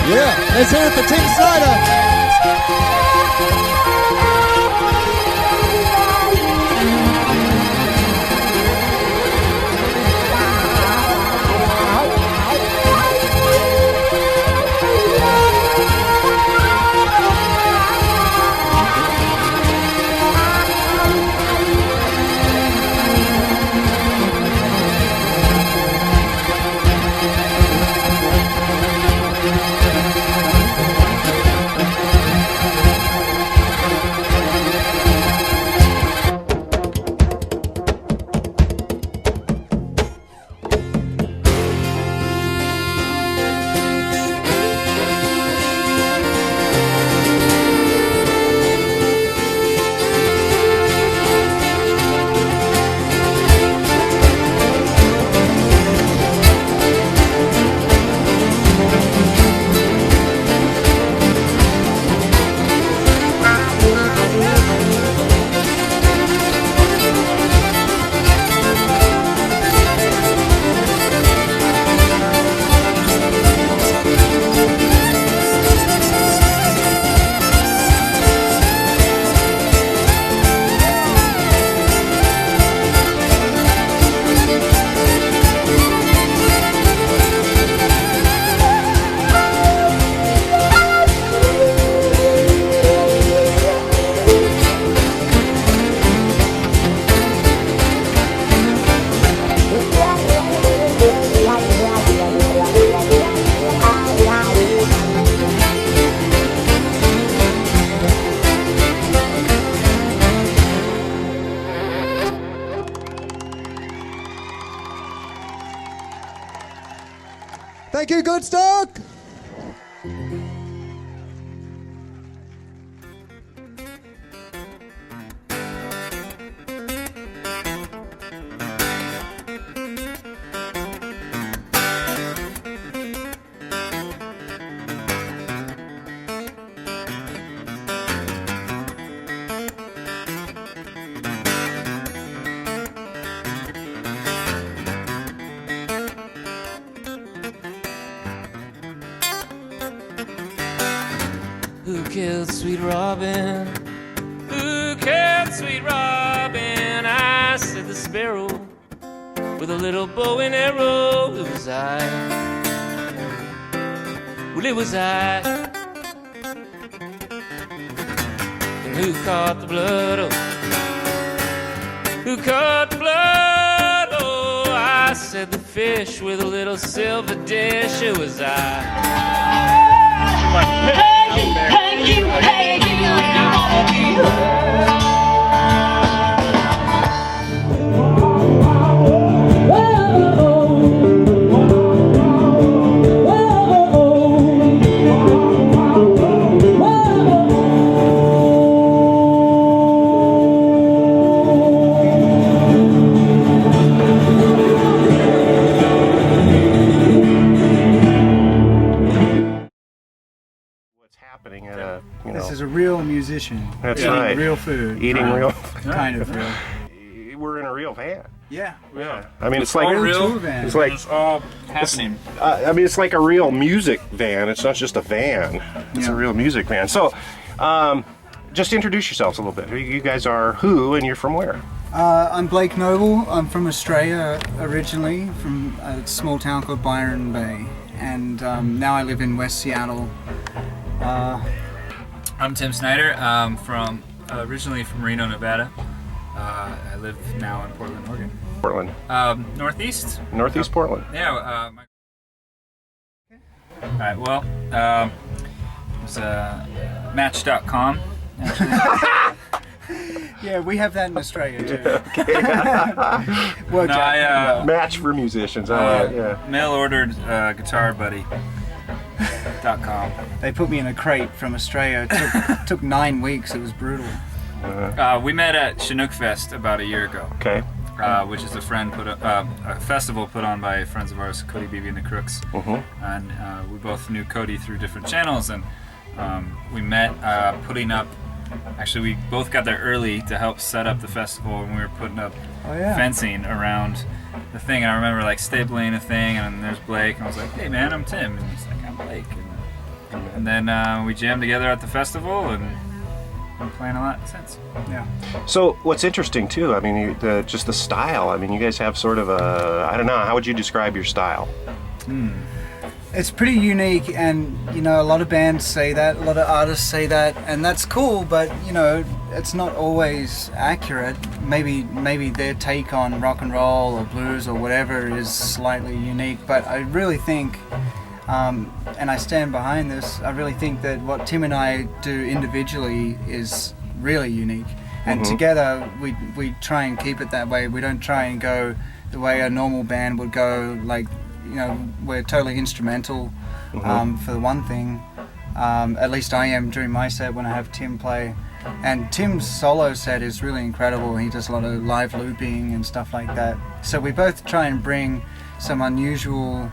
Yeah, let's hear it for Team Snider. Thank you, Goodstock! Who killed Sweet Robin? Who killed Sweet Robin? I said the sparrow with a little bow and arrow. It was I. Well, it was I. And who caught the blood? Oh, who caught the blood? Oh, I said the fish with a little silver dish. It was I. Happening at a, This is a real musician. That's eating right. real food. Eating real. Kind of real. We're in a real van. Yeah. I mean, it's like real van. It's like It's all happening. I mean, it's like a real music van. It's not just a van. It's a real music van. So, just introduce yourselves a little bit. You guys are who, and you're from where? I'm Blake Noble. I'm from Australia originally, from a small town called Byron Bay, and now I live in West Seattle. I'm Tim Snider. From originally from Reno, Nevada. I live now in Portland, Oregon. Portland. Northeast. Northeast Portland. Yeah. All right. Well, it's Match.com. Yeah, we have that in Australia too. No, I Match for musicians. Yeah. mail ordered guitar buddy.com. They put me in a crate from Australia. It took 9 weeks. It was brutal. We met at Chinook Fest about a year ago. Okay. Which is a festival put on by friends of ours, Cody Beebe and the Crooks. And we both knew Cody through different channels, and we met putting up actually, we both got there early to help set up the festival, and we were putting up fencing around the thing. And I remember like stapling a thing, and there's Blake, and I was like, "Hey man, I'm Tim," and he's like, "I'm Blake." And then we jammed together at the festival, and been playing a lot since. Yeah. So what's interesting too, I mean, just the style. I mean, you guys have sort of a, I don't know, how would you describe your style? It's pretty unique, and you know, a lot of bands say that, a lot of artists say that, and that's cool, but you know, it's not always accurate. Maybe their take on rock and roll or blues or whatever is slightly unique, but I really think, and I stand behind this, I really think that what Tim and I do individually is really unique, and together we try and keep it that way. We don't try and go the way a normal band would go, like, you know, we're totally instrumental, for the one thing. At least I am during my set when I have Tim play. And Tim's solo set is really incredible. He does a lot of live looping and stuff like that. So we both try and bring some unusual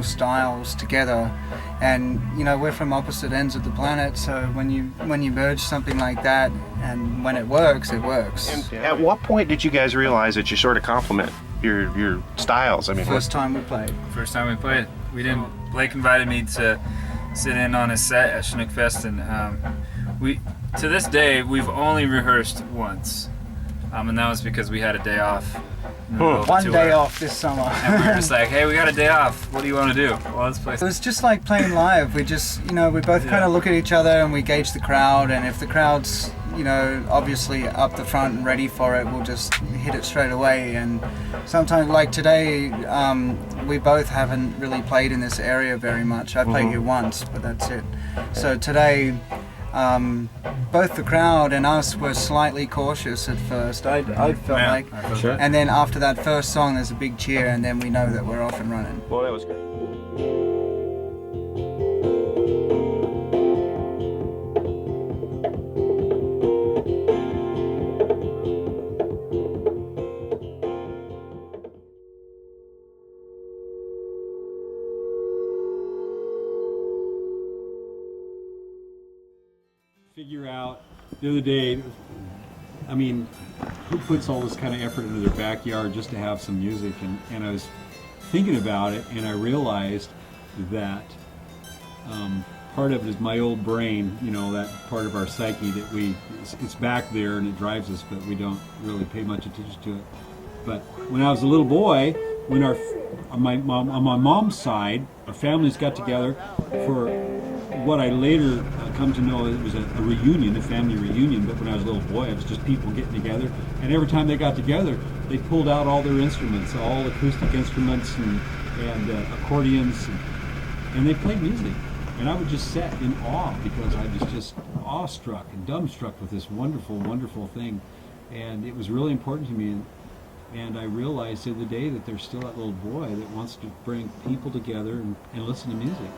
styles together. And you know, we're from opposite ends of the planet, so when you merge something like that, and when it works, it works. And at what point did you guys realize that you sort of complement your styles? I mean, First time we played. We didn't. Blake invited me to sit in on his set at Chinook Fest, and we, to this day, we've only rehearsed once, and that was because we had a day off. One day off this summer. And we were just like, hey, we got a day off. What do you want to do? Well, let's play. It was just like playing live. We just, you know, we both kind of look at each other and we gauge the crowd, and if the crowd's, you know, obviously up the front and ready for it, we'll just hit it straight away. And sometimes, like today, we both haven't really played in this area very much. I played here once, but that's it. So today, both the crowd and us were slightly cautious at first. I felt like, Sure. and then after that first song, there's a big cheer, and then we know that we're off and running. Well, that was great. Figure out the other day, I mean, who puts all this kind of effort into their backyard just to have some music? And I was thinking about it, and I realized that part of it is my old brain, you know, that part of our psyche that it's back there and it drives us, but we don't really pay much attention to it. But when I was a little boy, when on my mom's side, our families got together for what I later come to know, it was a reunion, a family reunion, but when I was a little boy, it was just people getting together, and every time they got together, they pulled out all their instruments, all acoustic instruments and accordions, and they played music. And I would just sit in awe, because I was just awestruck and dumbstruck with this wonderful, wonderful thing. And it was really important to me. And I realized the other day that there's still that little boy that wants to bring people together and listen to music.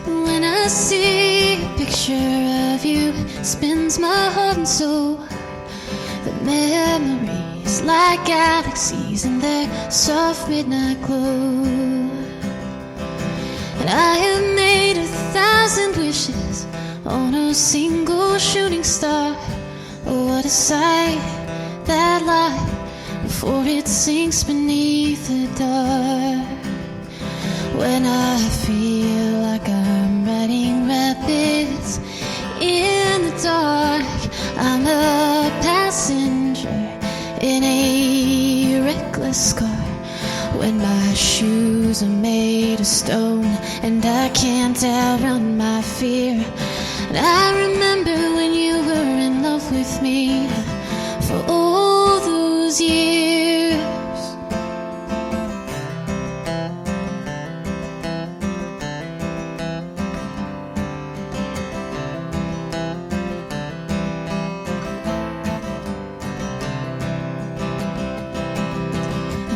When I see a picture of you, spins my heart and soul. The memories like galaxies in their soft midnight glow. And I have made 1,000 wishes on a single shooting star. Oh, what a sight, that light, before it sinks beneath the dark. When I feel like I'm riding rapids in the dark, I'm a passenger in a reckless car. When my shoes are made of stone and I can't outrun my fear. And I remember when you were in love with me for all those years.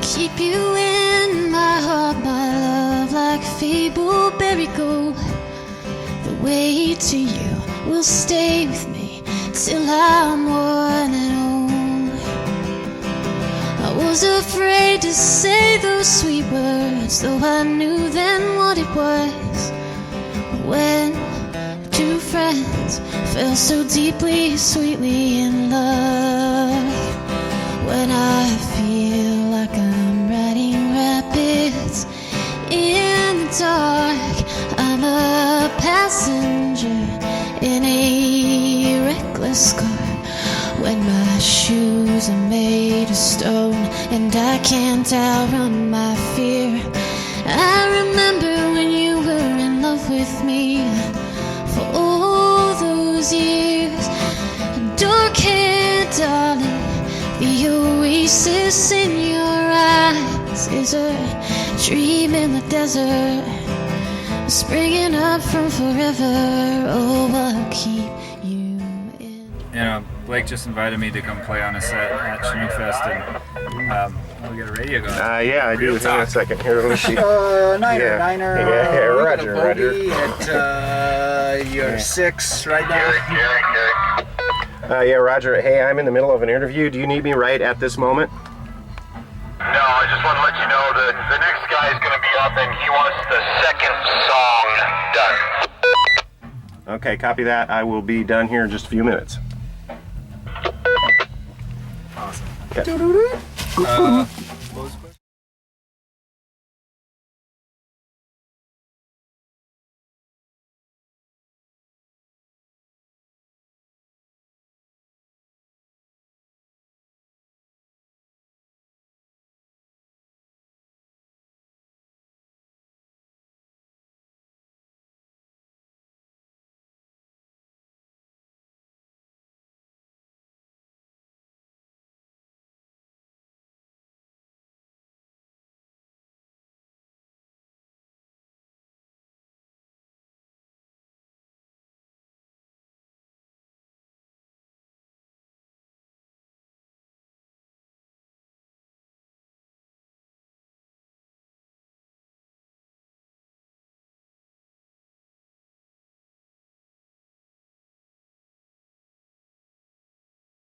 Keep you in my heart, my love, like feeble berry gold. The way to you will stay with me till I'm worn was afraid to say those sweet words, though I knew then what it was. When two friends fell so deeply, sweetly in love. When I feel like I'm riding rapids in the dark, I'm a passenger in a reckless car. When my shoes are made of stone and I can't outrun my fear, I remember when you were in love with me for all those years. Dark-haired darling, the oasis in your eyes is a dream in the desert, springing up from forever. Oh, I'll keep you in. You know, Blake just invited me to come play on a set at Chinook Fest, and we got a radio going. Yeah, I do. Hang on a second. Here, let me see. Niner. Yeah, Roger. At you're 6 right now. Yeah, Roger. Hey, I'm in the middle of an interview. Do you need me right at this moment? No, I just want to let you know that the next guy is going to be up and he wants the second song done. Okay, copy that. I will be done here in just a few minutes. Awesome. Okay.